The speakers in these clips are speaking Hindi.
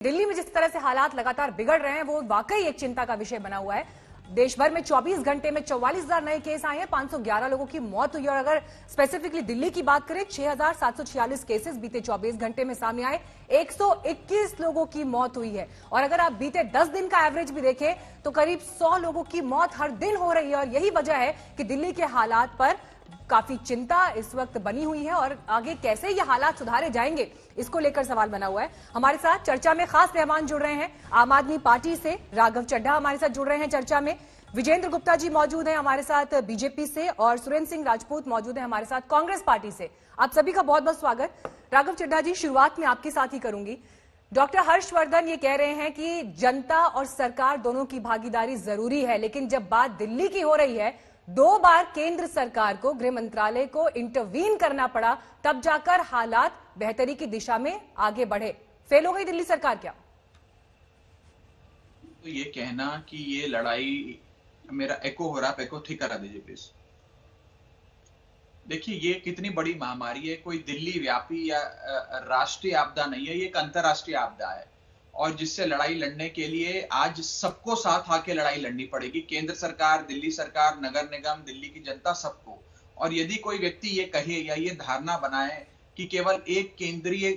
दिल्ली में जिस तरह से हालात लगातार बिगड़ रहे हैं वो वाकई एक चिंता का विषय बना हुआ है। देश भर में 24 घंटे में 44,000 नए केस आए हैं, 511 लोगों की मौत हुई और अगर स्पेसिफिकली दिल्ली की बात करें 6,746 केसेस बीते 24 घंटे में सामने आए, 121 लोगों की मौत हुई है। और अगर आप बीते 10 दिन का एवरेज भी देखें तो करीब 100 लोगों की मौत हर दिन हो रही है और यही वजह है कि दिल्ली के हालात पर काफी चिंता इस वक्त बनी हुई है और आगे कैसे ये हालात सुधारे जाएंगे इसको लेकर सवाल बना हुआ है। हमारे साथ चर्चा में खास मेहमान जुड़ रहे हैं। आम आदमी पार्टी से राघव चड्ढा हमारे साथ जुड़ रहे हैं चर्चा में, विजेंद्र गुप्ता जी मौजूद हैं हमारे साथ बीजेपी से और सुरेंद्र सिंह राजपूत मौजूद हैं हमारे साथ कांग्रेस पार्टी से। आप सभी का बहुत बहुत स्वागत। राघव चड्ढा जी, शुरुआत में आपके साथ ही करूंगी। डॉक्टर हर्षवर्धन ये कह रहे हैं कि जनता और सरकार दोनों की भागीदारी जरूरी है, लेकिन जब बात दिल्ली की हो रही है 2 बार केंद्र सरकार को, गृह मंत्रालय को इंटरवीन करना पड़ा, तब जाकर हालात बेहतरी की दिशा में आगे बढ़े। फेल हो गई दिल्ली सरकार क्या? तो ये कहना कि ये लड़ाई, मेरा एको हो रहा है, एको ठीक करा दीजिए प्लीज। देखिए, ये कितनी बड़ी महामारी है, कोई दिल्ली व्यापी या राष्ट्रीय आपदा नहीं है, ये एक अंतरराष्ट्रीय आपदा है और जिससे लड़ाई लड़ने के लिए आज सबको साथ आके लड़ाई लड़नी पड़ेगी। केंद्र सरकार, दिल्ली सरकार, नगर निगम, दिल्ली की जनता, सबको। और यदि कोई व्यक्ति ये कहे या ये धारणा बनाए कि केवल एक केंद्रीय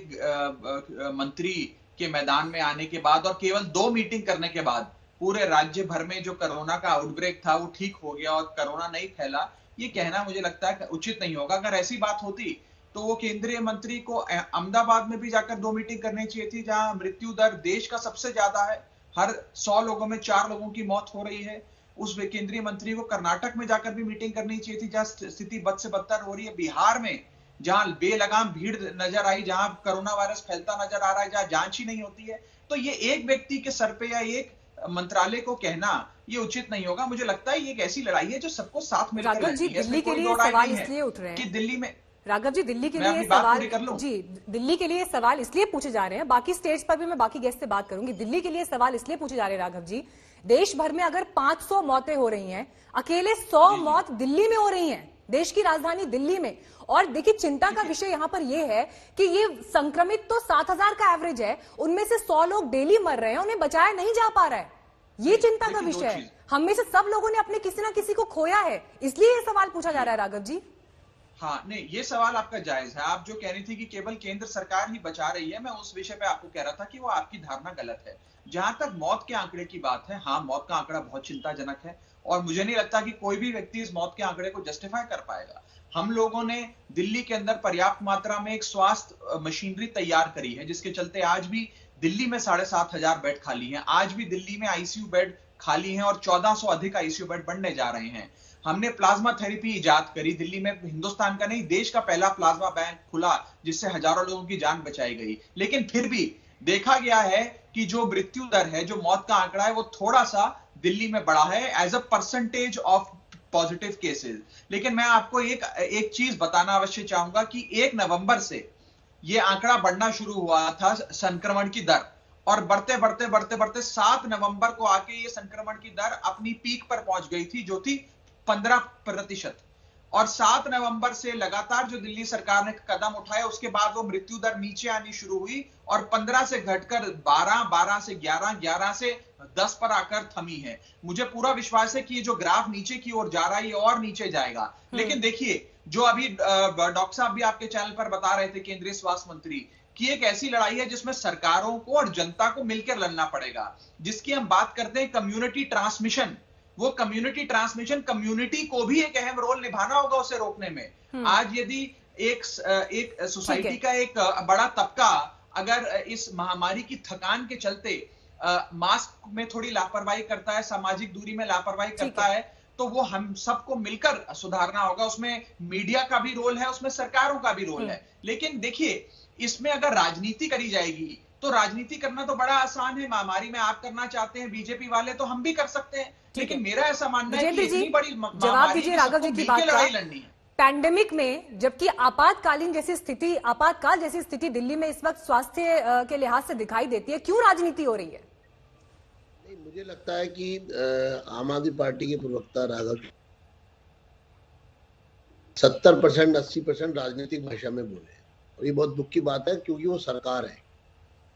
मंत्री के मैदान में आने के बाद और केवल 2 मीटिंग करने के बाद पूरे राज्य भर में जो कोरोना का आउटब्रेक था वो ठीक हो गया और कोरोना नहीं फैला, ये कहना मुझे लगता है उचित नहीं होगा। अगर ऐसी बात होती तो वो केंद्रीय मंत्री को अहमदाबाद में भी जाकर 2 मीटिंग करनी चाहिए थी, जहां मृत्यु दर देश का सबसे ज्यादा है, हर 100 लोगों में 4 लोगों की मौत हो रही है। उस केंद्रीय मंत्री को कर्नाटक में जाकर भी मीटिंग करनी चाहिए थी, जहां स्थिति बद से बदतर हो रही है। बिहार में जहां बेलगाम भीड़ नजर आई, जहां कोरोना वायरस फैलता नजर आ रहा है, जहां जांच ही नहीं होती है, तो ये एक व्यक्ति के सर पे या एक मंत्रालय को कहना ये उचित नहीं होगा। मुझे लगता है ये एक ऐसी लड़ाई है जो सबको साथ मिलकर लड़नी है। दिल्ली के लिए सवाल इसलिए उठ रहे हैं कि दिल्ली में, राघव जी, दिल्ली के लिए सवाल जी, दिल्ली के लिए सवाल इसलिए पूछे जा रहे हैं, बाकी स्टेट्स पर भी मैं बाकी गेस्ट से बात करूंगी। दिल्ली के लिए सवाल इसलिए पूछे जा रहे हैं राघव जी, देश भर में अगर 500 मौतें हो रही हैं, अकेले 100 मौत दिल्ली में हो रही हैं, देश की राजधानी दिल्ली में। और देखिए, चिंता का विषय यहां पर यह है कि ये संक्रमित तो 7,000 का एवरेज है, उनमें से 100 लोग डेली मर रहे हैं, उन्हें बचाया नहीं जा पा रहा है। ये चिंता का विषय है। हम में से सब लोगों ने अपने किसी ना किसी को खोया है, इसलिए ये सवाल पूछा जा रहा है राघव जी। हाँ, नहीं, ये सवाल आपका जायज है। आप जो कह रही थी कि केवल केंद्र सरकार ही बचा रही है, मैं उस विषय पे आपको कह रहा था कि वो आपकी धारणा गलत है। जहां तक मौत के आंकड़े की बात है, हाँ, मौत का आंकड़ा बहुत चिंताजनक है और मुझे नहीं लगता कि कोई भी व्यक्ति इस मौत के आंकड़े को जस्टिफाई कर पाएगा। हम लोगों ने दिल्ली के अंदर पर्याप्त मात्रा में एक स्वास्थ्य मशीनरी तैयार करी है, जिसके चलते आज भी दिल्ली में 7,500 बेड खाली हैं। आज भी दिल्ली में आईसीयू बेड खाली हैं और 1400 अधिक आईसीयू बेड बनने जा रहे हैं। हमने प्लाज्मा थेरेपी इजाद करी, दिल्ली में हिंदुस्तान का नहीं देश का पहला प्लाज्मा बैंक खुला, जिससे हजारों लोगों की जान बचाई गई। लेकिन फिर भी देखा गया है कि जो मृत्यु दर है, जो मौत का आंकड़ा है, वो थोड़ा सा दिल्ली में बढ़ा है as a percentage of positive cases. लेकिन मैं आपको एक चीज बताना अवश्य चाहूंगा कि 1 नवंबर से ये आंकड़ा बढ़ना शुरू हुआ था, संक्रमण की दर, और बढ़ते बढ़ते बढ़ते बढ़ते 7 नवंबर को आके ये संक्रमण की दर अपनी पीक पर पहुंच गई थी, जो थी 15%। और 7 नवंबर से लगातार जो दिल्ली सरकार ने कदम उठाए, उसके बाद वो मृत्यु दर नीचे आनी शुरू हुई और 15 से घटकर 12, 12 से 11, 11 से 10 पर आकर थमी है। मुझे पूरा विश्वास है कि ये जो ग्राफ नीचे की ओर जा रहा है, ये और नीचे जाएगा। लेकिन देखिए, जो अभी डॉक्टर साहब भी आपके चैनल पर बता रहे थे, केंद्रीय स्वास्थ्य मंत्री, कि एक ऐसी लड़ाई है जिसमें सरकारों को और जनता को मिलकर लड़ना पड़ेगा। जिसकी हम बात करते हैं कम्युनिटी ट्रांसमिशन, वो कम्युनिटी ट्रांसमिशन, कम्युनिटी को भी एक अहम रोल निभाना होगा उसे रोकने में। आज यदि एक सोसाइटी का एक बड़ा तबका अगर इस महामारी की थकान के चलते मास्क में थोड़ी लापरवाही करता है, सामाजिक दूरी में लापरवाही करता है, तो वो हम सबको मिलकर सुधारना होगा। उसमें मीडिया का भी रोल है, उसमें सरकारों का भी रोल है। लेकिन देखिए, इसमें अगर राजनीति करी जाएगी तो राजनीति करना तो बड़ा आसान है। महामारी में आप करना चाहते हैं, बीजेपी वाले, तो हम भी कर सकते हैं। लेकिन मेरा ऐसा मानना है कि इतनी बड़ी जवाब दीजिए राघव जी की बात का। लड़नी है पैंडेमिक में, जबकि आपातकालीन जैसी स्थिति, आपातकाल जैसी स्थिति दिल्ली में इस वक्त स्वास्थ्य के लिहाज से दिखाई देती है, क्यों राजनीति हो रही है? नहीं, मुझे लगता है कि आम आदमी पार्टी के प्रवक्ता राघव 70%, 80% राजनीतिक भाषा में बोले, और ये बहुत दुख की बात है, क्योंकि वो सरकार है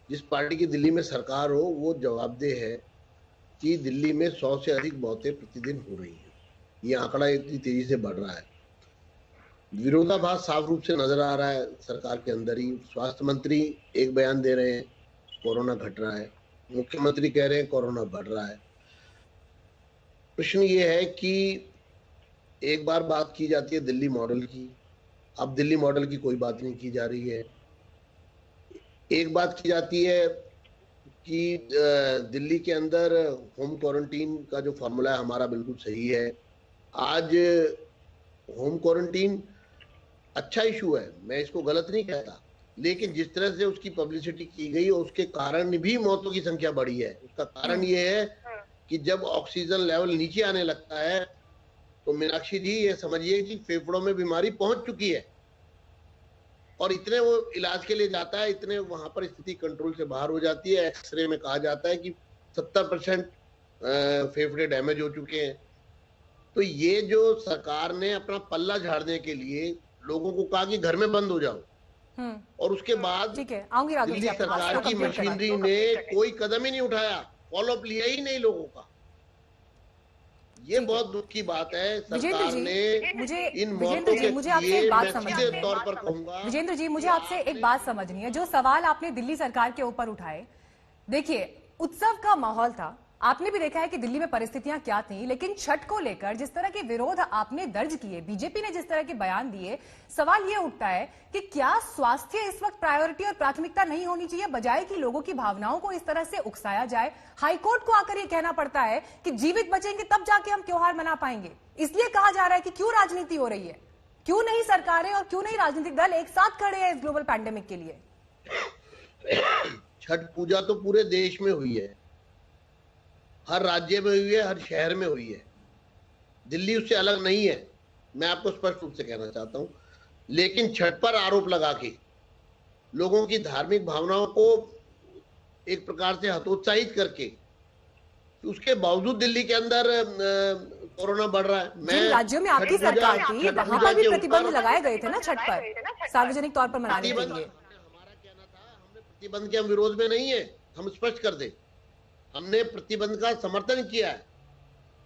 जिस पार्टी की दिल्ली में सरकार हो वो जवाबदेह है कि दिल्ली में 100 से अधिक मौतें प्रतिदिन हो रही हैं। ये आंकड़ा इतनी तेजी से बढ़ रहा है। विरोधाभास साफ रूप से नजर आ रहा है सरकार के अंदर ही। स्वास्थ्य मंत्री एक बयान दे रहे हैं कोरोना घट रहा है, मुख्यमंत्री कह रहे हैं कोरोना बढ़ रहा है। प्रश्न ये है कि एक बार बात की जाती है दिल्ली मॉडल की, अब दिल्ली मॉडल की कोई बात नहीं की जा रही है। एक बात की जाती है कि दिल्ली के अंदर होम क्वारंटीन का जो फॉर्मूला है हमारा बिल्कुल सही है। आज होम क्वारंटीन अच्छा इशू है, मैं इसको गलत नहीं कहता, लेकिन जिस तरह से उसकी पब्लिसिटी की गई उसके कारण भी मौतों की संख्या बढ़ी है। उसका कारण ये है कि जब ऑक्सीजन लेवल नीचे आने लगता है तो मीनाक्षी जी ये समझिए कि फेफड़ों में बीमारी पहुंच चुकी है और इतने वो इलाज के लिए जाता है, इतने वहां पर स्थिति कंट्रोल से बाहर हो जाती है। एक्सरे में कहा जाता है कि 70% फेफड़े डैमेज हो चुके हैं। तो ये जो सरकार ने अपना पल्ला झाड़ने के लिए लोगों को कहा कि घर में बंद हो जाओ और उसके बाद ठीक है, आऊंगी राघव जी, दिल्ली आपके पास सरकार तो की कंप्लीट करें। मशीनरी ने कोई कदम ही नहीं उठाया, फॉलोअप लिया ही नहीं लोगों का। ये बहुत दुख की बात है। सरकार ने मुझे इन विजेंद्र मौतों जी, के मुझे आपसे लिए एक बात मैं समझनी सीधे है। तौर पर कहूंगा, विजेंद्र जी, मुझे आपसे एक बात समझनी है। जो सवाल आपने दिल्ली सरकार के ऊपर उठाए, देखिए उत्सव का माहौल था, आपने भी देखा है कि दिल्ली में परिस्थितियां क्या थी, लेकिन छठ को लेकर जिस तरह के विरोध आपने दर्ज किए, बीजेपी ने जिस तरह के बयान दिए, सवाल ये उठता है कि क्या स्वास्थ्य इस वक्त प्रायोरिटी और प्राथमिकता नहीं होनी चाहिए, बजाय कि लोगों की भावनाओं को इस तरह से उकसाया जाए। हाईकोर्ट को आकर ये कहना पड़ता है कि जीवित बचेंगे तब जाके हम त्योहार मना पाएंगे। इसलिए कहा जा रहा है कि क्यों राजनीति हो रही है, क्यों नहीं सरकारें और क्यों नहीं राजनीतिक दल एक साथ खड़े हैं इस ग्लोबल पैंडेमिक के लिए। छठ पूजा तो पूरे देश में हुई है, हर राज्य में हुई है, हर शहर में हुई है, दिल्ली उससे अलग नहीं है, मैं आपको स्पष्ट रूप से कहना चाहता हूं। लेकिन छठ पर आरोप लगा के लोगों की धार्मिक भावनाओं को एक प्रकार से हतोत्साहित करके, उसके बावजूद दिल्ली के अंदर कोरोना बढ़ रहा है। जिन राज्यों में आपकी सरकार थी वहां पर भी प्रतिबंध लगाए गए थे ना छठ पर, सार्वजनिक तौर पर मनाने के लिए। हमारा कहना था, हमने प्रतिबंध के हम विरोध में नहीं है, हम स्पष्ट कर दें, हमने प्रतिबंध का समर्थन किया है,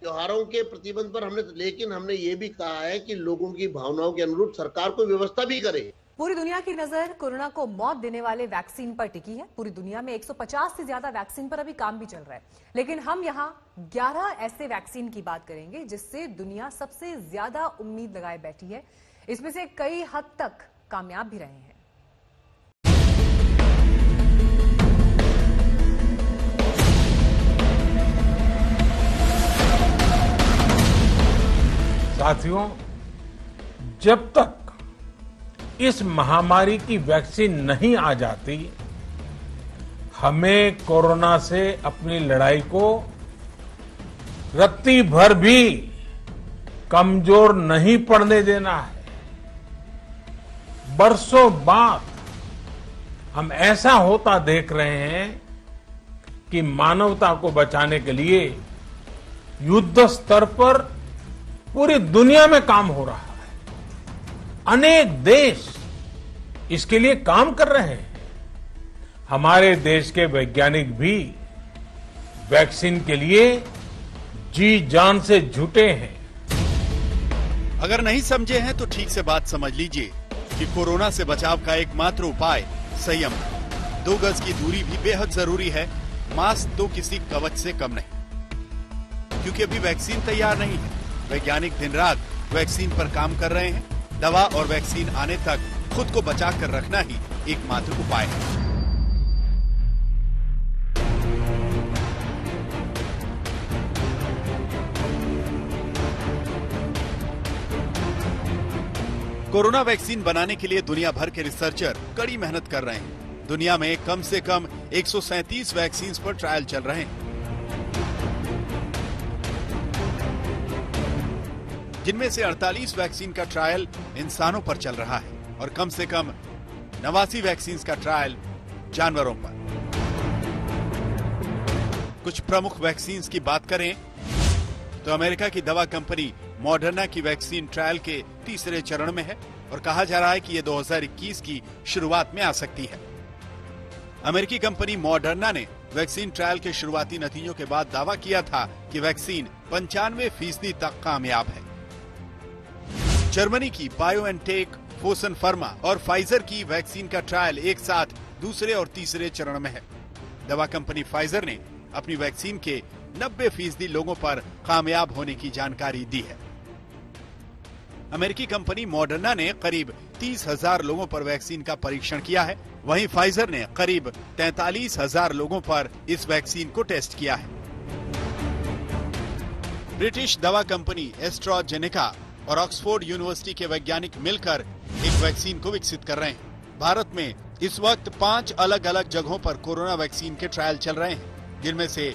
त्योहारों के प्रतिबंध पर हमने, लेकिन हमने ये भी कहा है कि लोगों की भावनाओं के अनुरूप सरकार कोई व्यवस्था भी करे। पूरी दुनिया की नजर कोरोना को मौत देने वाले वैक्सीन पर टिकी है। पूरी दुनिया में 150 से ज्यादा वैक्सीन पर अभी काम भी चल रहा है, लेकिन हम यहाँ 11 ऐसे वैक्सीन की बात करेंगे जिससे दुनिया सबसे ज्यादा उम्मीद लगाए बैठी है। इसमें से कई हद तक कामयाब भी रहे हैं। साथियों, जब तक इस महामारी की वैक्सीन नहीं आ जाती, हमें कोरोना से अपनी लड़ाई को रत्ती भर भी कमजोर नहीं पड़ने देना है। बरसों बाद हम ऐसा होता देख रहे हैं कि मानवता को बचाने के लिए युद्ध स्तर पर पूरी दुनिया में काम हो रहा है। अनेक देश इसके लिए काम कर रहे हैं। हमारे देश के वैज्ञानिक भी वैक्सीन के लिए जी जान से जुटे हैं। अगर नहीं समझे हैं तो ठीक से बात समझ लीजिए कि कोरोना से बचाव का एकमात्र उपाय संयम। 2 गज की दूरी भी बेहद जरूरी है। मास्क तो किसी कवच से कम नहीं, क्योंकि अभी वैक्सीन तैयार नहीं है। वैज्ञानिक दिन रात वैक्सीन पर काम कर रहे हैं। दवा और वैक्सीन आने तक खुद को बचा कर रखना ही एकमात्र उपाय है। कोरोना वैक्सीन बनाने के लिए दुनिया भर के रिसर्चर कड़ी मेहनत कर रहे हैं। दुनिया में कम से कम 137 वैक्सीन पर ट्रायल चल रहे हैं, जिनमें से 48 वैक्सीन का ट्रायल इंसानों पर चल रहा है और कम से कम 89 वैक्सीन का ट्रायल जानवरों पर। कुछ प्रमुख वैक्सीन की बात करें तो अमेरिका की दवा कंपनी मॉडर्ना की वैक्सीन ट्रायल के तीसरे चरण में है और कहा जा रहा है कि ये 2021 की शुरुआत में आ सकती है। अमेरिकी कंपनी मॉडर्ना ने वैक्सीन ट्रायल के शुरुआती नतीजों के बाद दावा किया था कि वैक्सीन 95% तक कामयाब है। जर्मनी की बायोएनटेक, फोसन फार्मा और फाइजर की वैक्सीन का ट्रायल एक साथ दूसरे और तीसरे चरण में है। दवा कंपनी फाइजर ने अपनी वैक्सीन के 90% लोगों पर कामयाब होने की जानकारी दी है। अमेरिकी कंपनी मॉडर्ना ने करीब 30,000 लोगों पर वैक्सीन का परीक्षण किया है। वहीं फाइजर ने करीब 43,000 लोगों पर इस वैक्सीन को टेस्ट किया है। ब्रिटिश दवा कंपनी एस्ट्राजेनेका और ऑक्सफोर्ड यूनिवर्सिटी के वैज्ञानिक मिलकर एक वैक्सीन को विकसित कर रहे हैं। भारत में इस वक्त 5 अलग अलग जगहों पर कोरोना वैक्सीन के ट्रायल चल रहे हैं, जिनमें से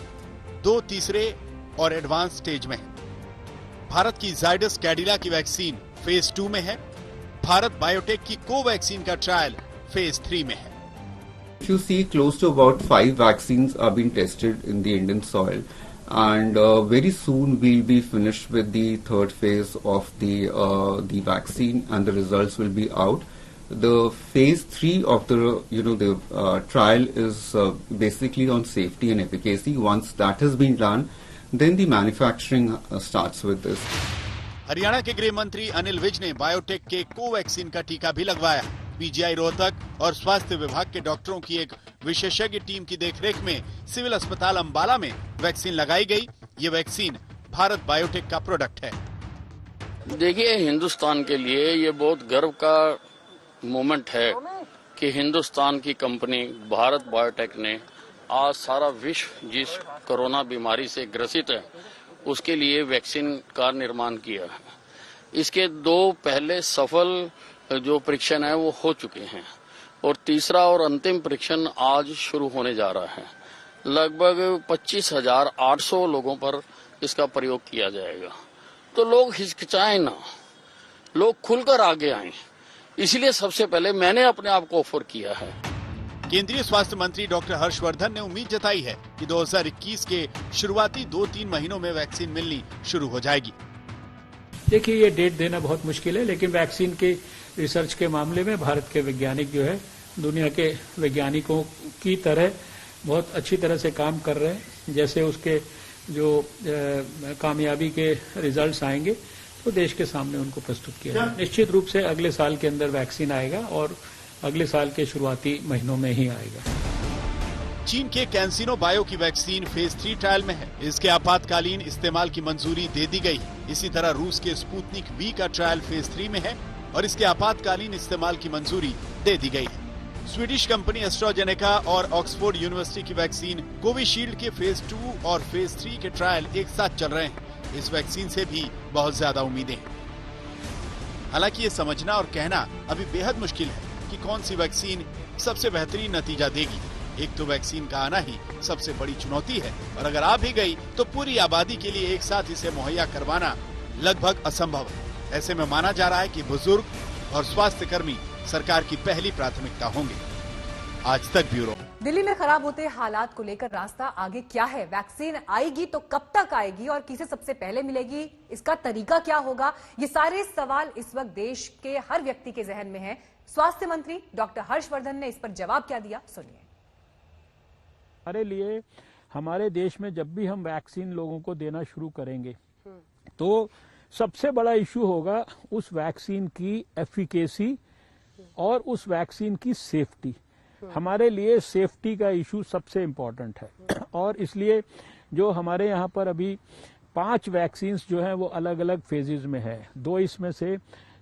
2 तीसरे और एडवांस स्टेज में हैं। भारत की जाइडस कैडिला की वैक्सीन फेज 2 में है। भारत बायोटेक की कोवैक्सीन का ट्रायल फेज 3 में है। If you see, close to about 5 vaccines are being tested in the Indian soil, and very soon we'll be finished with the third phase of the vaccine, and the results will be out. The phase 3 of the trial is basically on safety and efficacy. Once that has been done, then the manufacturing starts with this. Haryana के गृह मंत्री अनिल विज ने बायोटेक के कोवैक्सीन का टीका भी लगवाया। पीजीआई रोहतक और स्वास्थ्य विभाग के डॉक्टरों की एक विशेषज्ञ टीम की देखरेख में सिविल अस्पताल अंबाला में वैक्सीन लगाई गई। ये वैक्सीन भारत बायोटेक का प्रोडक्ट है। देखिए, हिंदुस्तान के लिए ये बहुत गर्व का मोमेंट है कि हिंदुस्तान की कंपनी भारत बायोटेक ने आज सारा विश्व जिस कोरोना बीमारी से ग्रसित है उसके लिए वैक्सीन का निर्माण किया है। इसके 2 पहले सफल जो परीक्षण है वो हो चुके हैं और तीसरा और अंतिम परीक्षण आज शुरू होने जा रहा है। लगभग 25,800 लोगों पर इसका प्रयोग किया जाएगा। तो लोग हिचकिचाएं ना, लोग खुलकर आगे आएं। इसलिए सबसे पहले मैंने अपने आप को ऑफर किया है। केंद्रीय स्वास्थ्य मंत्री डॉक्टर हर्षवर्धन ने उम्मीद जताई है कि 2021 के शुरुआती 2-3 महीनों में वैक्सीन मिलनी शुरू हो जाएगी। देखिए, ये डेट देना बहुत मुश्किल है, लेकिन वैक्सीन के रिसर्च के मामले में भारत के वैज्ञानिक जो है दुनिया के वैज्ञानिकों की तरह बहुत अच्छी तरह से काम कर रहे हैं। जैसे उसके जो कामयाबी के रिजल्ट्स आएंगे तो देश के सामने उनको प्रस्तुत किया जाएगा। निश्चित रूप से अगले साल के अंदर वैक्सीन आएगा और अगले साल के शुरुआती महीनों में ही आएगा। चीन के कैंसिनो बायो की वैक्सीन फेज 3 ट्रायल में है। इसके आपातकालीन इस्तेमाल की मंजूरी दे दी गई। इसी तरह रूस के स्पुतनिक V का ट्रायल फेज 3 में है और इसके आपातकालीन इस्तेमाल की मंजूरी दे दी गई है। स्वीडिश कंपनी एस्ट्राजेनेका और ऑक्सफोर्ड यूनिवर्सिटी की वैक्सीन कोविशील्ड के फेज 2 और फेज 3 के ट्रायल एक साथ चल रहे हैं। इस वैक्सीन से भी बहुत ज्यादा उम्मीदें हैं। हालांकि ये समझना और कहना अभी बेहद मुश्किल है कि कौन सी वैक्सीन सबसे बेहतरीन नतीजा देगी। एक तो वैक्सीन का आना ही सबसे बड़ी चुनौती है और अगर आ भी गई तो पूरी आबादी के लिए एक साथ इसे मुहैया करवाना लगभग असंभव है। ऐसे में माना जा रहा है कि बुजुर्ग और स्वास्थ्य कर्मी सरकार की पहली प्राथमिकता होंगे। आज तक ब्यूरो। दिल्ली में खराब होते हालात को लेकर रास्ता आगे क्या है? वैक्सीन आएगी तो कब तक आएगी और किसे सबसे पहले मिलेगी? इसका तरीका क्या होगा? ये सारे सवाल इस वक्त देश के हर व्यक्ति के जहन में हैं। स्वास्थ्य मंत्री डॉक्टर हर्षवर्धन ने इस पर जवाब क्या दिया, सुनिए। हमारे लिए हमारे देश में जब भी हम वैक्सीन लोगों को देना शुरू करेंगे तो सबसे बड़ा इश्यू होगा उस वैक्सीन की एफिकेसी और उस वैक्सीन की सेफ्टी। हमारे लिए सेफ्टी का इशू सबसे इम्पोर्टेंट है और इसलिए जो हमारे यहाँ पर अभी 5 वैक्सीन्स जो हैं वो अलग अलग फेजेज में है। 2 इसमें से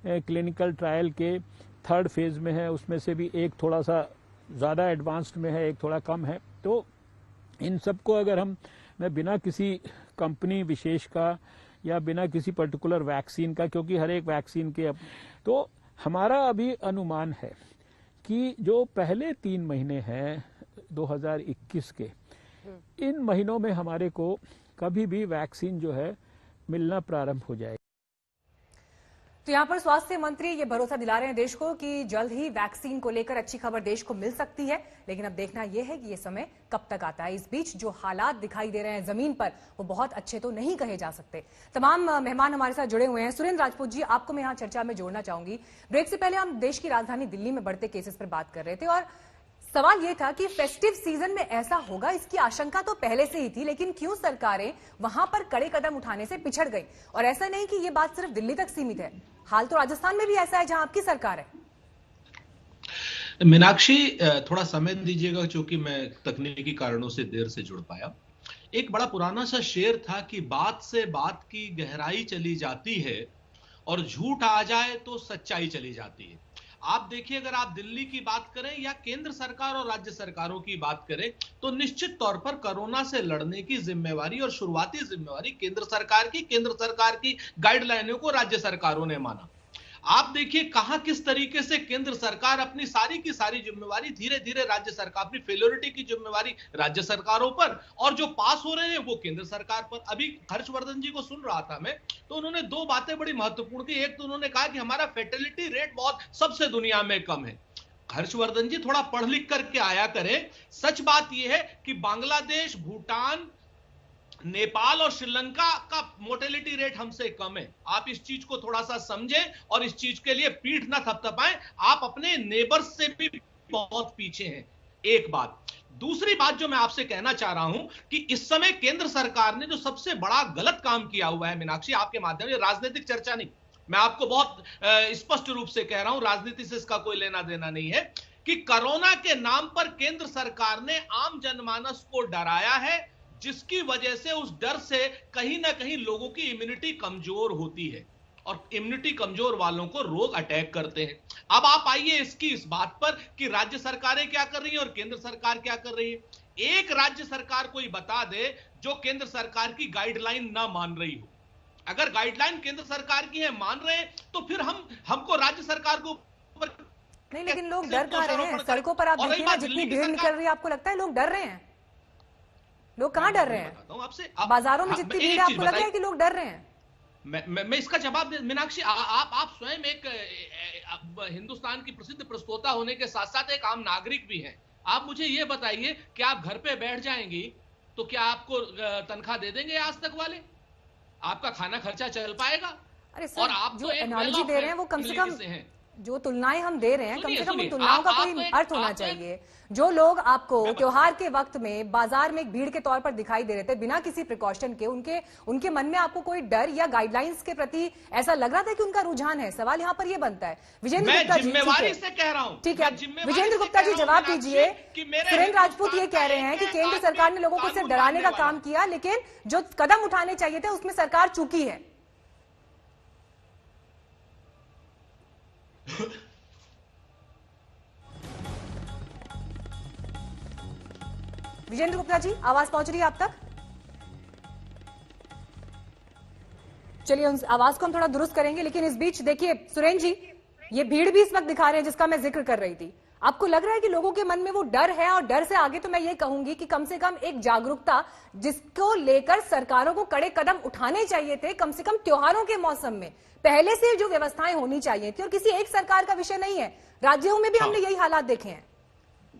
क्लिनिकल ट्रायल के 3rd फेज में है, उसमें से भी एक थोड़ा सा ज़्यादा एडवांस्ड में है, एक थोड़ा कम है। तो इन सबको अगर मैं बिना किसी कंपनी विशेष का या बिना किसी पर्टिकुलर वैक्सीन का, क्योंकि हर एक वैक्सीन के तो हमारा अभी अनुमान है कि जो पहले 3 महीने हैं 2021 के, इन महीनों में हमारे को कभी भी वैक्सीन जो है मिलना प्रारंभ हो जाएगी। तो यहाँ पर स्वास्थ्य मंत्री ये भरोसा दिला रहे हैं देश को कि जल्द ही वैक्सीन को लेकर अच्छी खबर देश को मिल सकती है, लेकिन अब देखना यह है कि ये समय कब तक आता है। इस बीच जो हालात दिखाई दे रहे हैं जमीन पर वो बहुत अच्छे तो नहीं कहे जा सकते। तमाम मेहमान हमारे साथ जुड़े हुए हैं। सुरेंद्र राजपूत जी, आपको मैं यहाँ चर्चा में जोड़ना चाहूंगी। ब्रेक से पहले हम देश की राजधानी दिल्ली में बढ़ते केसेस पर बात कर रहे थे और सवाल ये था कि फेस्टिव सीजन में ऐसा होगा, इसकी आशंका तो पहले से ही थी, लेकिन क्यों सरकारें वहां पर कड़े कदम उठाने से पिछड़ गई? और ऐसा नहीं कि ये बात सिर्फ दिल्ली तक सीमित है, हाल तो राजस्थान में भी ऐसा है जहां आपकी सरकार है। मीनाक्षी, थोड़ा समय दीजिएगा क्योंकि मैं तकनीकी कारणों से देर से जुड़ पाया। एक बड़ा पुराना सा शेर था कि बात से बात की गहराई चली जाती है और झूठ आ जाए तो सच्चाई चली जाती है। आप देखिए, अगर आप दिल्ली की बात करें या केंद्र सरकार और राज्य सरकारों की बात करें तो निश्चित तौर पर कोरोना से लड़ने की जिम्मेवारी और शुरुआती जिम्मेवारी केंद्र सरकार की गाइडलाइनों को राज्य सरकारों ने माना। आप देखिए कहां किस तरीके से केंद्र सरकार अपनी सारी की सारी जिम्मेवारी धीरे धीरे राज्य सरकार, अपनी फेल्योरिटी की जिम्मेवारी राज्य सरकारों पर, और जो पास हो रहे हैं वो केंद्र सरकार पर। अभी हर्षवर्धन जी को सुन रहा था मैं, तो उन्होंने दो बातें बड़ी महत्वपूर्ण की। एक तो उन्होंने कहा कि हमारा फेर्टिलिटी रेट बहुत सबसे दुनिया में कम है। हर्षवर्धन जी थोड़ा पढ़ लिख करके आया करें। सच बात यह है कि बांग्लादेश, भूटान, नेपाल और श्रीलंका का मोर्टेलिटी रेट हमसे कम है। आप इस चीज को थोड़ा सा समझें और इस चीज के लिए पीठ ना थपथपाएं। आप अपने नेबर्स से भी बहुत पीछे हैं, एक बात। दूसरी बात जो मैं आपसे कहना चाह रहा हूं कि इस समय केंद्र सरकार ने जो सबसे बड़ा गलत काम किया हुआ है, मीनाक्षी आपके माध्यम से, राजनीतिक चर्चा नहीं, मैं आपको बहुत स्पष्ट रूप से कह रहा हूं, राजनीति से इसका कोई लेना देना नहीं है, कि कोरोना के नाम पर केंद्र सरकार ने आम जनमानस को डराया है, जिसकी वजह से उस डर से कहीं ना कहीं लोगों की इम्यूनिटी कमजोर होती है और इम्यूनिटी कमजोर वालों को रोग अटैक करते हैं। अब आप आइए इस बात पर कि राज्य सरकारें क्या कर रही हैं और केंद्र सरकार क्या कर रही है। एक राज्य सरकार कोई बता दे जो केंद्र सरकार की गाइडलाइन ना मान रही हो। अगर गाइडलाइन केंद्र सरकार की है, मान रहे हैं, तो फिर हमको राज्य सरकार को नहीं, लेकिन लोग डर कहां रहे हैं? सड़कों पर आप देखिए ना, जितनी भीड़ निकल रही है, आपको लगता है लोग डर रहे हैं? लोग कहां डर रहे हैं? आपसे बाजारों में जितनी भीड़ है, आपको लग रहा है कि लोग डर रहे हैं? मैं इसका जवाब दे, मीनाक्षी, आप स्वयं एक हिंदुस्तान की प्रसिद्ध प्रस्तोता होने के साथ साथ एक आम नागरिक भी हैं। आप मुझे ये बताइए कि आप घर पे बैठ जाएंगी तो क्या आपको तनख्वाह दे देंगे आज तक वाले? आपका खाना खर्चा चल पाएगा? अरे सर, आप जो एनालॉजी दे रहे हैं वो कम से कम, जो तुलनाएं हम दे रहे हैं, कम से कम उन तुलनाओं का कोई अर्थ होना चाहिए। जो लोग आपको त्योहार के वक्त में बाजार में एक भीड़ के तौर पर दिखाई दे रहे थे बिना किसी प्रिकॉशन के, उनके मन में आपको कोई डर या गाइडलाइंस के प्रति ऐसा लग रहा था कि उनका रुझान है? सवाल यहाँ पर ये बनता है। विजेंद्र गुप्ता जी, ठीक है, विजेंद्र गुप्ता जी जवाब दीजिए। सुरेंद्र राजपूत ये कह रहे हैं कि केंद्र सरकार ने लोगों को सिर्फ डराने का काम किया, लेकिन जो कदम उठाने चाहिए थे उसमें सरकार चूकी है। विजेंद्र गुप्ता जी, आवाज पहुंच रही है आप तक? चलिए, उस आवाज को हम थोड़ा दुरुस्त करेंगे, लेकिन इस बीच देखिए सुरेंद्र जी, ये भीड़ भी इस वक्त दिखा रहे हैं जिसका मैं जिक्र कर रही थी। आपको लग रहा है कि लोगों के मन में वो डर है? और डर से आगे तो मैं ये कहूंगी कि कम से कम एक जागरूकता, जिसको लेकर सरकारों को कड़े कदम उठाने चाहिए थे, कम से कम त्योहारों के मौसम में पहले से जो व्यवस्थाएं होनी चाहिए थी। और किसी एक सरकार का विषय नहीं है, राज्यों में भी हमने यही हालात देखे हैं।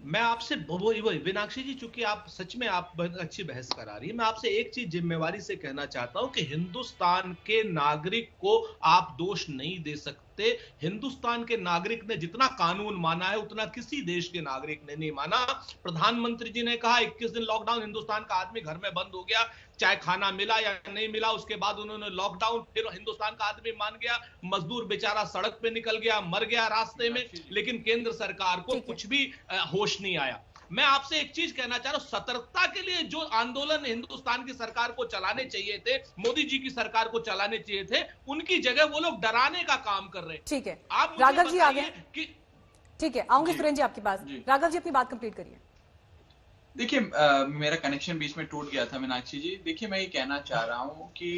मैं आपसे वही मीनाक्षी जी, चूंकि आप सच में आप अच्छी बहस करा रही है, मैं आपसे एक चीज जिम्मेवारी से कहना चाहता हूं कि हिंदुस्तान के नागरिक को आप दोष नहीं दे सकते। हिंदुस्तान के नागरिक ने जितना कानून माना है उतना किसी देश के नागरिक ने नहीं माना। प्रधानमंत्री जी ने कहा 21 दिन लॉकडाउन, हिंदुस्तान का आदमी घर में बंद हो गया, चाहे खाना मिला या नहीं मिला। उसके बाद उन्होंने लॉकडाउन, फिर हिंदुस्तान का आदमी मान गया, मजदूर बेचारा सड़क पे निकल गया, मर गया रास्ते में, लेकिन केंद्र सरकार को कुछ भी होश नहीं आया। मैं आपसे एक चीज कहना चाह रहा हूं, सतर्कता के लिए जो आंदोलन हिंदुस्तान की सरकार को चलाने चाहिए थे, मोदी जी की सरकार को चलाने चाहिए थे, उनकी जगह वो लोग डराने का काम कर रहे हैं। ठीक है, आप राघव जी आ गए? ठीक है, आऊंगी सुरेंद्र जी आपके पास। राघव जी, अपनी बात कंप्लीट करिए। देखिए, मेरा कनेक्शन बीच में टूट गया था मीनाक्षी जी। देखिए, मैं ये कहना चाह रहा हूं कि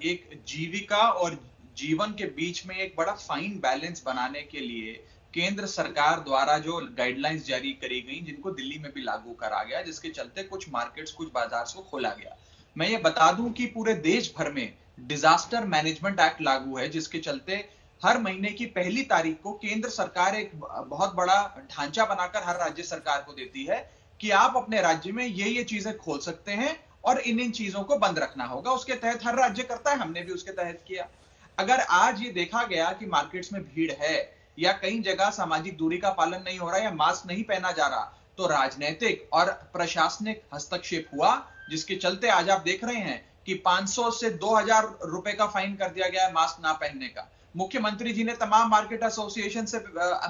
एक जीविका और जीवन के बीच में एक बड़ा फाइन बैलेंस बनाने के लिए केंद्र सरकार द्वारा जो गाइडलाइंस जारी करी गई, जिनको दिल्ली में भी लागू करा गया, जिसके चलते कुछ मार्केट्स, कुछ बाजार को खोला गया। मैं ये बता दूं कि पूरे देश भर में डिजास्टर मैनेजमेंट एक्ट लागू है, जिसके चलते हर महीने की 1 तारीख को केंद्र सरकार एक बहुत बड़ा ढांचा बनाकर हर राज्य सरकार को देती है कि आप अपने राज्य में ये चीजें खोल सकते हैं और इन चीजों को बंद रखना होगा। उसके तहत हर राज्य करता है, हमने भी उसके तहत किया। अगर आज ये देखा गया कि मार्केट्स में भीड़ है या कई जगह सामाजिक दूरी का पालन नहीं हो रहा या मास्क नहीं पहना जा रहा, तो राजनीतिक और प्रशासनिक हस्तक्षेप हुआ, जिसके चलते आज आप देख रहे हैं कि 500 से 2000 रुपए का फाइन कर दिया गया है मास्क ना पहनने का। मुख्यमंत्री जी ने तमाम मार्केट एसोसिएशन से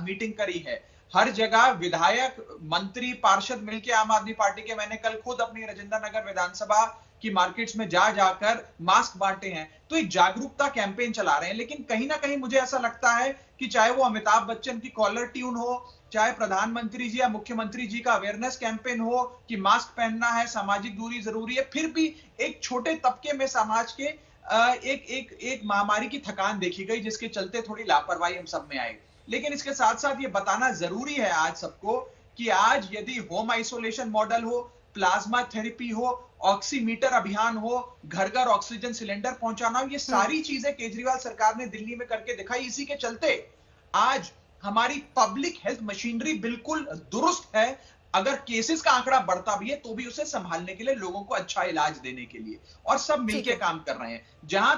मीटिंग करी है। हर जगह विधायक, मंत्री, पार्षद मिलकर आम आदमी पार्टी के, मैंने कल खुद अपनी राजेंद्र नगर विधानसभा की मार्केट्स में जाकर मास्क बांटे हैं। तो एक जागरूकता कैंपेन चला रहे हैं। लेकिन कहीं ना कहीं मुझे ऐसा लगता है कि चाहे वो अमिताभ बच्चन की कॉलर ट्यून हो, चाहे प्रधानमंत्री जी या मुख्यमंत्री जी का अवेयरनेस कैंपेन हो कि मास्क पहनना है, सामाजिक दूरी जरूरी है, फिर भी एक छोटे तबके में समाज के एक महामारी की थकान देखी गई, जिसके चलते थोड़ी लापरवाही हम सब में आई। लेकिन इसके साथ साथ ये बताना जरूरी है आज सबको कि आज यदि होम आइसोलेशन मॉडल हो, प्लाज्मा थेरेपी हो, ऑक्सीमीटर अभियान हो, घर घर ऑक्सीजन सिलेंडर पहुंचाना हो, ये सारी चीजें केजरीवाल सरकार ने दिल्ली में करके दिखाई। इसी के चलते आज हमारी पब्लिक हेल्थ मशीनरी बिल्कुल दुरुस्त है। अगर केसेस का आंकड़ा बढ़ता भी है तो भी उसे संभालने के लिए, लोगों को अच्छा इलाज देने के लिए, और सब मिलकर काम कर रहे हैं। जहां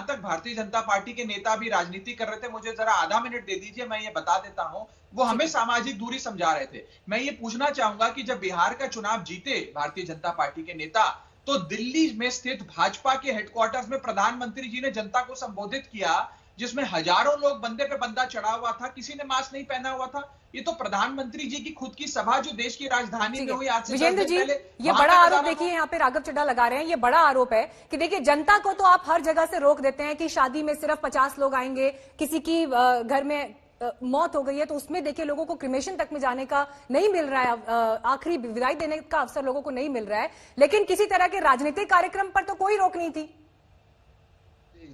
तक भारतीय जनता पार्टी के नेता भी राजनीति कर रहे थे, मुझे जरा आधा मिनट दे दीजिए, मैं ये बता देता हूं। वो हमें सामाजिक दूरी समझा रहे थे। मैं ये पूछना चाहूंगा कि जब बिहार का चुनाव जीते भारतीय जनता पार्टी के नेता, तो दिल्ली में स्थित भाजपा के हेडक्वार्टर्स में प्रधानमंत्री जी ने जनता को संबोधित किया, जिसमें हजारों लोग बंदे पे बंदा चढ़ा हुआ था, किसी ने मास्क नहीं पहना हुआ था। ये तो प्रधानमंत्री जी की खुद की सभा जो देश की राजधानी में हुई आज से विजेंद्र जी, पहले, ये बड़ा आरोप देखिए यहाँ पे राघव चड्ढा लगा रहे हैं। ये बड़ा आरोप है कि देखिए जनता को तो आप हर जगह से रोक देते हैं कि शादी में सिर्फ 50 लोग आएंगे, किसी की घर में मौत हो गई है तो उसमें देखिए लोगों को क्रिमेशन तक में जाने का नहीं मिल रहा है, आखिरी विदाई देने का अवसर लोगों को नहीं मिल रहा है, लेकिन किसी तरह के राजनीतिक कार्यक्रम पर तो कोई रोक नहीं थी।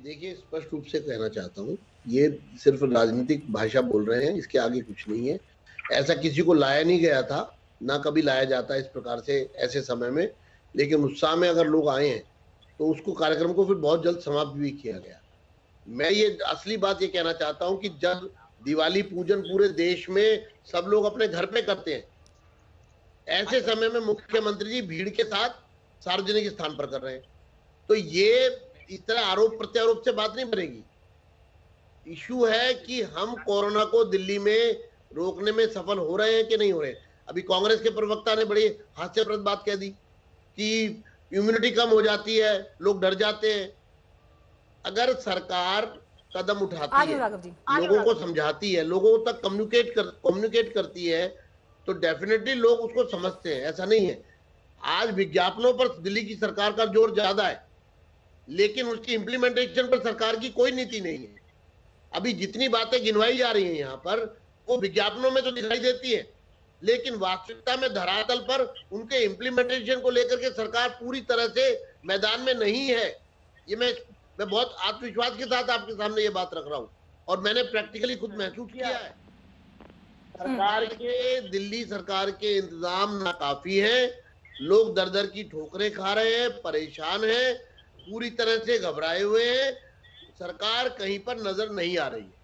देखिए, स्पष्ट रूप से कहना चाहता हूं, ये सिर्फ राजनीतिक भाषा बोल रहे हैं, इसके आगे कुछ नहीं है। ऐसा किसी को लाया नहीं गया था, ना कभी लाया जाता इस प्रकार से ऐसे समय में, लेकिन उत्साह में अगर लोग आए हैं तो उसको कार्यक्रम को फिर बहुत जल्द समाप्त भी किया गया। मैं ये असली बात ये कहना चाहता हूं कि जब दिवाली पूजन पूरे देश में सब लोग अपने घर पे करते हैं, ऐसे समय में मुख्यमंत्री जी भीड़ के साथ सार्वजनिक स्थान पर कर रहे हैं, तो ये इस तरह आरोप प्रत्यारोप से बात नहीं बनेगी। इशू है कि हम कोरोना को दिल्ली में रोकने में सफल हो रहे हैं कि नहीं हो रहे। अभी कांग्रेस के प्रवक्ता ने बड़ी हास्यप्रद बात कह दी कि इम्यूनिटी कम हो जाती है, लोग डर जाते हैं। अगर सरकार कदम उठाती है, लोगों को समझाती है, लोगों तक कम्युनिकेट करती है, तो डेफिनेटली लोग उसको समझते हैं। ऐसा नहीं है, आज विज्ञापनों पर दिल्ली की सरकार का जोर ज्यादा है, लेकिन उसकी इंप्लीमेंटेशन पर सरकार की कोई नीति नहीं है। अभी जितनी बातें गिनवाई जा रही हैं यहाँ पर, वो विज्ञापनों में तो दिखाई देती है, लेकिन वास्तविकता में धरातल पर उनके इंप्लीमेंटेशन को लेकर के सरकार पूरी तरह से मैदान में नहीं है। ये मैं बहुत आत्मविश्वास के साथ आपके सामने ये बात रख रहा हूँ, और मैंने प्रैक्टिकली खुद महसूस किया है। दिल्ली सरकार के इंतजाम नाकाफी है, लोग दर दर की ठोकरें खा रहे हैं, परेशान हैं, पूरी तरह से घबराए हुए हैं, सरकार कहीं पर नजर नहीं आ रही है।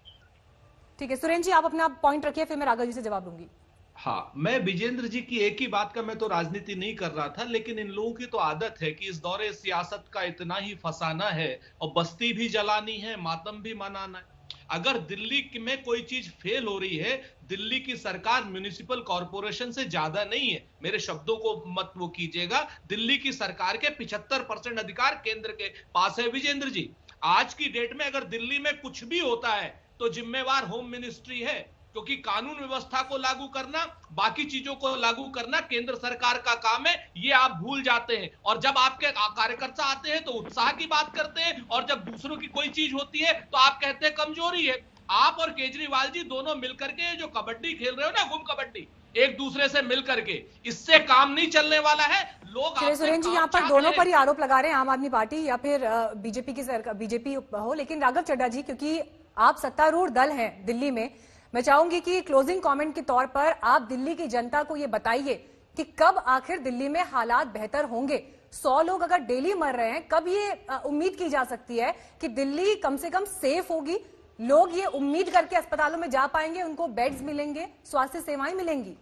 ठीक है सुरेंद्र जी, आप अपना पॉइंट रखिए, फिर मैं राघव जी से जवाब दूंगी। हाँ, मैं विजेंद्र जी की एक ही बात का, मैं तो राजनीति नहीं कर रहा था, लेकिन इन लोगों की तो आदत है कि इस दौरे सियासत का इतना ही फसाना है और बस्ती भी जलानी है, मातम भी मनाना है। अगर दिल्ली में कोई चीज फेल हो रही है, दिल्ली की सरकार म्युनिसिपल कॉर्पोरेशन से ज्यादा नहीं है, मेरे शब्दों को मत वो कीजिएगा। दिल्ली की सरकार के 75% अधिकार केंद्र के पास है। विजेंद्र जी, आज की डेट में अगर दिल्ली में कुछ भी होता है तो जिम्मेवार होम मिनिस्ट्री है, क्योंकि कानून व्यवस्था को लागू करना, बाकी चीजों को लागू करना केंद्र सरकार का काम है, ये आप भूल जाते हैं। और जब आपके कार्यकर्ता आते हैं तो उत्साह की बात करते हैं, और जब दूसरों की कोई चीज होती है तो आप कहते हैं कमजोरी है। आप और केजरीवाल जी दोनों मिलकर के जो कबड्डी खेल रहे हो ना, गुम कबड्डी, एक दूसरे से मिलकर के, इससे काम नहीं चलने वाला है। लोग सुरेंद्र जी यहाँ पर दोनों पर ही आरोप लगा रहे हैं, आम आदमी पार्टी या फिर बीजेपी की सरकार, बीजेपी हो। लेकिन राघव चड्ढा जी, क्योंकि आप सत्तारूढ़ दल हैं दिल्ली में, मैं चाहूंगी कि क्लोजिंग कमेंट के तौर पर आप दिल्ली की जनता को ये बताइए कि कब आखिर दिल्ली में हालात बेहतर होंगे। 100 लोग अगर डेली मर रहे हैं, कब ये उम्मीद की जा सकती है कि दिल्ली कम से कम सेफ होगी, लोग ये उम्मीद करके अस्पतालों में जा पाएंगे, उनको बेड्स मिलेंगे, स्वास्थ्य सेवाएं मिलेंगी?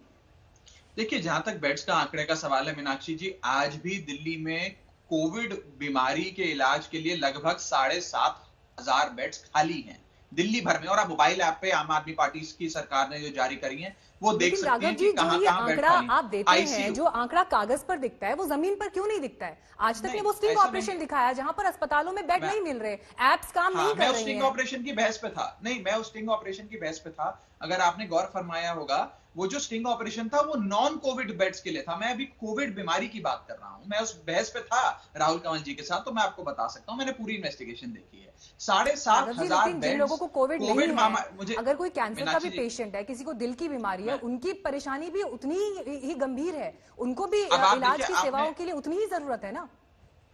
देखिए, जहां तक बेड्स का आंकड़े का सवाल है मीनाक्षी जी, आज भी दिल्ली में कोविड बीमारी के इलाज के लिए लगभग 7,500 बेड्स खाली हैं दिल्ली भर में। और आप मोबाइल ऐप पे आम आदमी पार्टी की सरकार ने जो जारी करी है, वो देख लेकिन सकती राघव हैं जी, कि जो कहां ये कहां बेड आंकड़ा खाली। आप देते हैं, ICU जो आंकड़ा कागज पर दिखता है, वो जमीन पर क्यों नहीं दिखता है? आज तक ने नहीं, वो स्टिंग ऐसा ऑपरेशन नहीं। दिखाया जहां पर अस्पतालों में बेड नहीं मिल रहे, एप्स काम नहीं मैं कर उस रही स्टिंग हैं। ऑपरेशन की बहस पे था। नहीं, मैं उस स्टिंग ऑपरेशन की बहस पे था। अगर आपने गौर फरमाया होगा, वो जो स्टिंग ऑपरेशन था वो नॉन कोविड बेड्स के लिए था। मैं अभी कोविड बीमारी की बात कर रहा हूं। मैं उस बहस पे था राहुल कंवल जी के साथ, तो मैं आपको बता सकता हूं, मैंने पूरी इन्वेस्टिगेशन देखी है। 7,500 लेकिन जिन लोगों को कोविड नहीं है, मुझे अगर कोई कैंसर का भी मीनाक्षी जी, पेशेंट है, किसी को दिल की बीमारी है, उनकी परेशानी भी उतनी ही गंभीर है, उनको भी अब आप इलाज देखिए, की सेवाओं के लिए उतनी ही जरूरत है ना।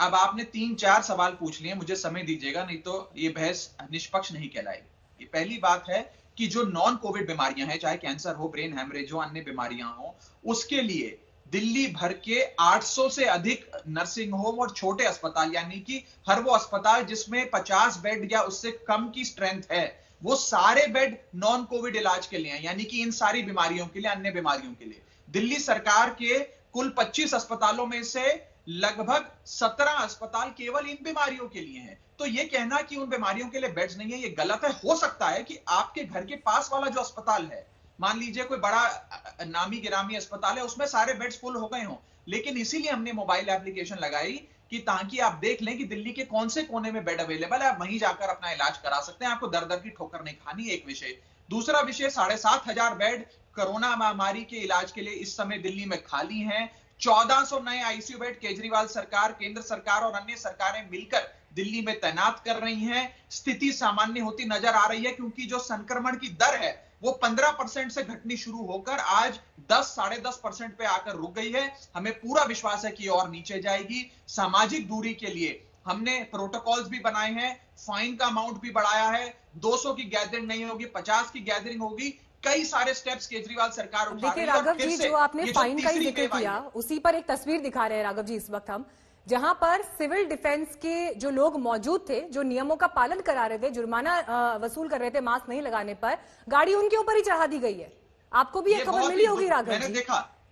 अब आपने 3-4 सवाल पूछ लिए, मुझे समय दीजिएगा, नहीं तो ये बहस निष्पक्ष नहीं कहलाएगी। पहली बात है कि जो नॉन कोविड बीमारियां हैं, चाहे कैंसर हो, ब्रेन हैमरेज हो, अन्य बीमारियां हो, उसके लिए दिल्ली भर के 800 से अधिक नर्सिंग होम और छोटे अस्पताल, यानी कि हर वो अस्पताल जिसमें 50 बेड या उससे कम की स्ट्रेंथ है, वो सारे बेड नॉन कोविड इलाज के लिए हैं, यानी कि इन सारी बीमारियों के लिए, अन्य बीमारियों के लिए। दिल्ली सरकार के कुल 25 अस्पतालों में से लगभग 17 अस्पताल केवल इन बीमारियों के लिए हैं। तो ये कहना कि उन बीमारियों के लिए बेड्स नहीं है, ये गलत है। हो सकता है कि आपके घर के पास वाला जो अस्पताल है, मान लीजिए कोई बड़ा नामी गिरामी अस्पताल है, उसमें सारे बेड्स फुल हो गए हों, लेकिन इसीलिए हमने मोबाइल एप्लीकेशन लगाई कि ताकि आप देख लें कि दिल्ली के कौन से कोने में बेड अवेलेबल है, आप वहीं जाकर अपना इलाज करा सकते हैं, आपको दर दर की ठोकर नहीं खानी। एक विषय। दूसरा विषय, 7,500 बेड कोरोना महामारी के इलाज के लिए इस समय दिल्ली में खाली हैं। 1400 नए आईसीयू बेड केजरीवाल सरकार, केंद्र सरकार और अन्य सरकारें मिलकर दिल्ली में तैनात कर रही हैं। स्थिति सामान्य होती नजर आ रही है, क्योंकि जो संक्रमण की दर है वो 15% से घटनी शुरू होकर आज 10-10.5% पे आकर रुक गई है। हमें पूरा विश्वास है कि और नीचे जाएगी। सामाजिक दूरी के लिए हमने प्रोटोकॉल्स भी बनाए हैं, फाइन का अमाउंट भी बढ़ाया है, 200 की गैदरिंग नहीं होगी, 50 की गैदरिंग होगी। कई सारे स्टेप्स केजरीवाल सरकार उठा रही देखिए है। राघव जी, जो आपने फाइन का ही जिक्र किया, उसी पर एक तस्वीर दिखा रहे हैं राघव जी इस वक्त हम, जहां पर सिविल डिफेंस के जो लोग मौजूद थे, जो नियमों का पालन करा रहे थे, जुर्माना वसूल कर रहे थे मास्क नहीं लगाने पर, गाड़ी उनके ऊपर ही चढ़ा दी गई है। आपको भी ये खबर मिली होगी राघव जी।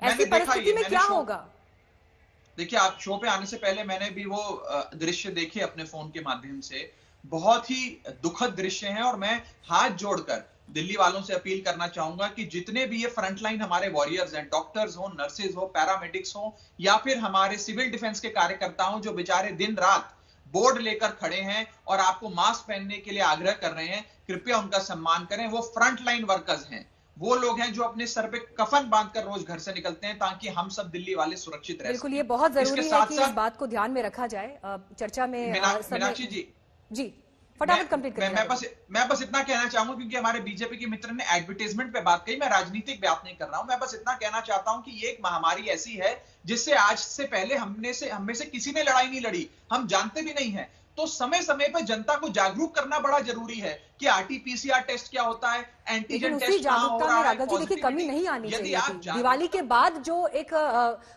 ऐसी परिस्थिति में क्या होगा? देखिए, आप शो पे आने से पहले मैंने भी वो दृश्य देखे अपने फोन के माध्यम से। बहुत ही दुखद दृश्य हैं, और मैं हाथ जोड़कर दिल्ली वालों से अपील करना चाहूंगा कि जितने भी ये फ्रंटलाइन हमारे वॉरियर्स हैं, डॉक्टर्स हो, नर्सेज हो, पैरामेडिक्स हो, या फिर हमारे सिविल डिफेंस के कार्यकर्ता हो, जो बेचारे दिन रात बोर्ड लेकर खड़े हैं और आपको मास्क पहनने के लिए आग्रह कर रहे हैं, कृपया उनका सम्मान करें। वो फ्रंटलाइन वर्कर्स हैं, वो लोग हैं जो अपने सर पे कफन बांधकर रोज घर से निकलते हैं, ताकि हम सब दिल्ली वाले सुरक्षित रह बिल्कुल, ये बहुत जरूरी है कि इस बात को ध्यान में रखा जाए। चर्चा में मीनाक्षी जी फटाफट कंप्लीट करिए। मैं बस इतना कहना चाहूंगा, क्योंकि हमारे बीजेपी के मित्र ने एडवर्टाइजमेंट पे बात कही, मैं राजनीतिक बात नहीं कर रहा हूं। मैं बस इतना कहना चाहता हूं कि ये एक महामारी ऐसी है जिससे आज से पहले हम में से किसी ने लड़ाई नहीं लड़ी, हम जानते भी नहीं है। तो समय समय पर जनता को जागरूक करना बड़ा जरूरी है कि आरटीपीसीआर टेस्ट क्या होता है, एंटीजन टेस्ट कहां हो रहा है। राघव जी, देखिए कमी नहीं आनी चाहिए थी। दिवाली के बाद जो एक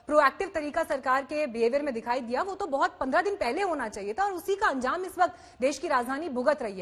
प्रोएक्टिव तरीका सरकार के बिहेवियर में दिखाई दिया, वो तो बहुत 15 दिन पहले होना चाहिए था, और उसी का अंजाम इस वक्त देश की राजधानी भुगत रही है।